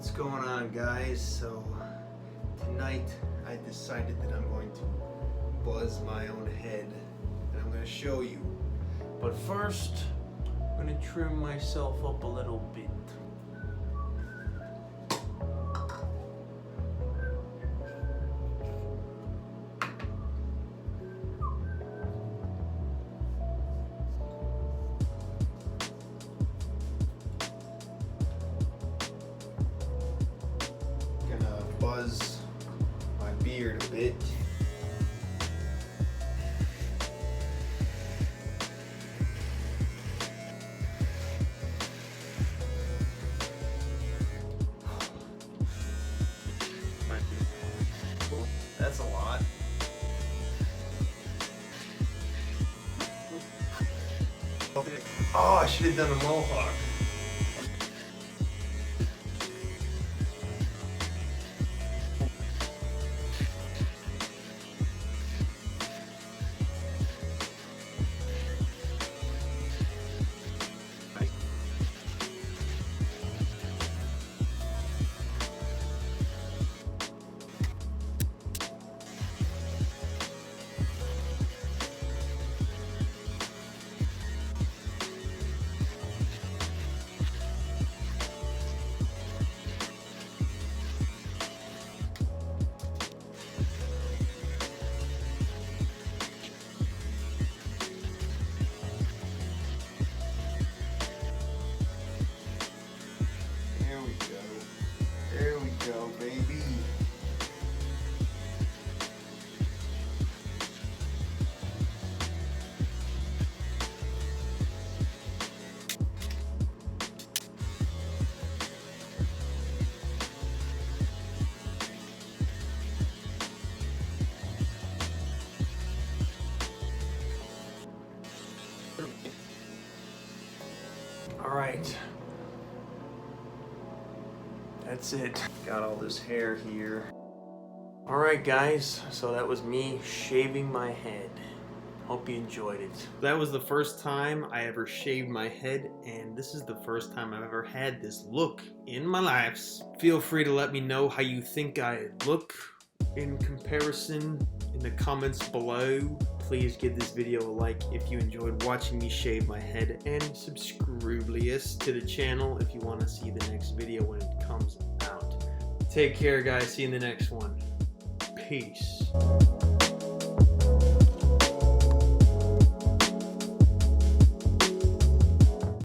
What's going on, guys? So tonight I decided that I'm going to buzz my own head and I'm going to show you. But first, I'm going to trim myself up a little bit. Buzz my beard a bit. That's a lot. Oh, I should have done a mohawk. There we go, baby. All right. That's it. Got all this hair here. Alright guys, so that was me shaving my head. Hope you enjoyed it. That was the first time I ever shaved my head, and this is the first time I've ever had this look in my life. Feel free to let me know how you think I look in comparison in the comments below. Please give this video a like if you enjoyed watching me shave my head, and subscribe to the channel if you want to see the next video when it comes out. Take care, guys. See you in the next one. Peace.